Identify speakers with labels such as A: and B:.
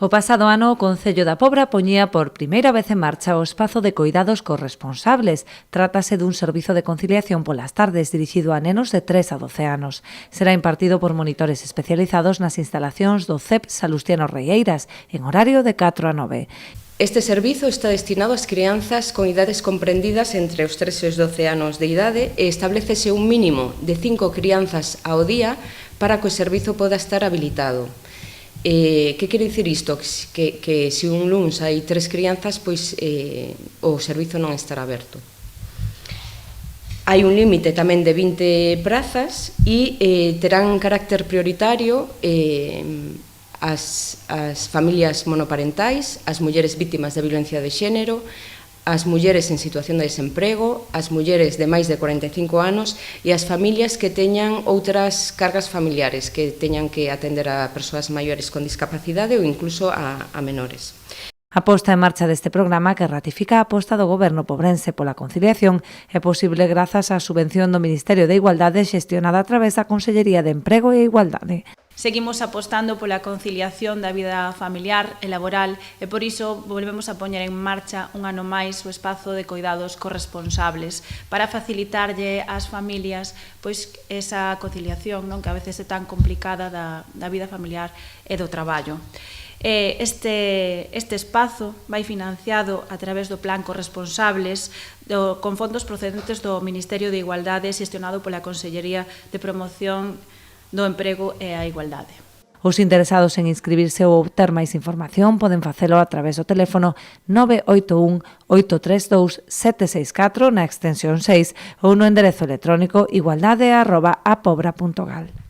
A: O pasado ano, o Concello da Pobra poñía por primeira vez en marcha o espazo de coidados corresponsables. Trátase dun servizo de conciliación polas tardes dirixido a nenos de 3 a 12 anos. Será impartido por monitores especializados nas instalacións do CEP Salustiano Reieiras, en horario de 4 a 9.
B: Este servizo está destinado ás crianzas con idades comprendidas entre os 3 e os 12 anos de idade e establecese un mínimo de 5 crianzas ao día para que o servizo poda estar habilitado. Que quere dicir isto? Que se un luns hai 3 crianzas, pois o servizo non estará aberto. Hai un límite tamén de 20 prazas e terán carácter prioritario as familias monoparentais, as mulleres vítimas de violencia de xénero, as mulleres en situación de desemprego, as mulleres de máis de 45 anos e as familias que teñan outras cargas familiares, que teñan que atender a persoas maiores con discapacidade ou incluso a menores.
A: A posta en marcha deste programa, que ratifica a aposta do Goberno pobrense pola conciliación, é posible grazas á subvención do Ministerio de Igualdade xestionada a través da Consellería de Emprego e Igualdade.
C: Seguimos apostando pola conciliación da vida familiar e laboral e por iso volvemos a poñer en marcha un ano máis o espazo de coidados corresponsables para facilitarlle ás familias pois esa conciliación, non, que a veces é tan complicada da vida familiar e do traballo. Este espazo vai financiado a través do Plan Corresponsables con fondos procedentes do Ministerio de Igualdade xestionado pola Consellería de Promoción do Emprego e a Igualdade.
A: Os interesados en inscribirse ou obter máis información poden facelo a través do teléfono 981 832 764 na extensión 6 ou no enderezo electrónico igualdade@apobra.gal.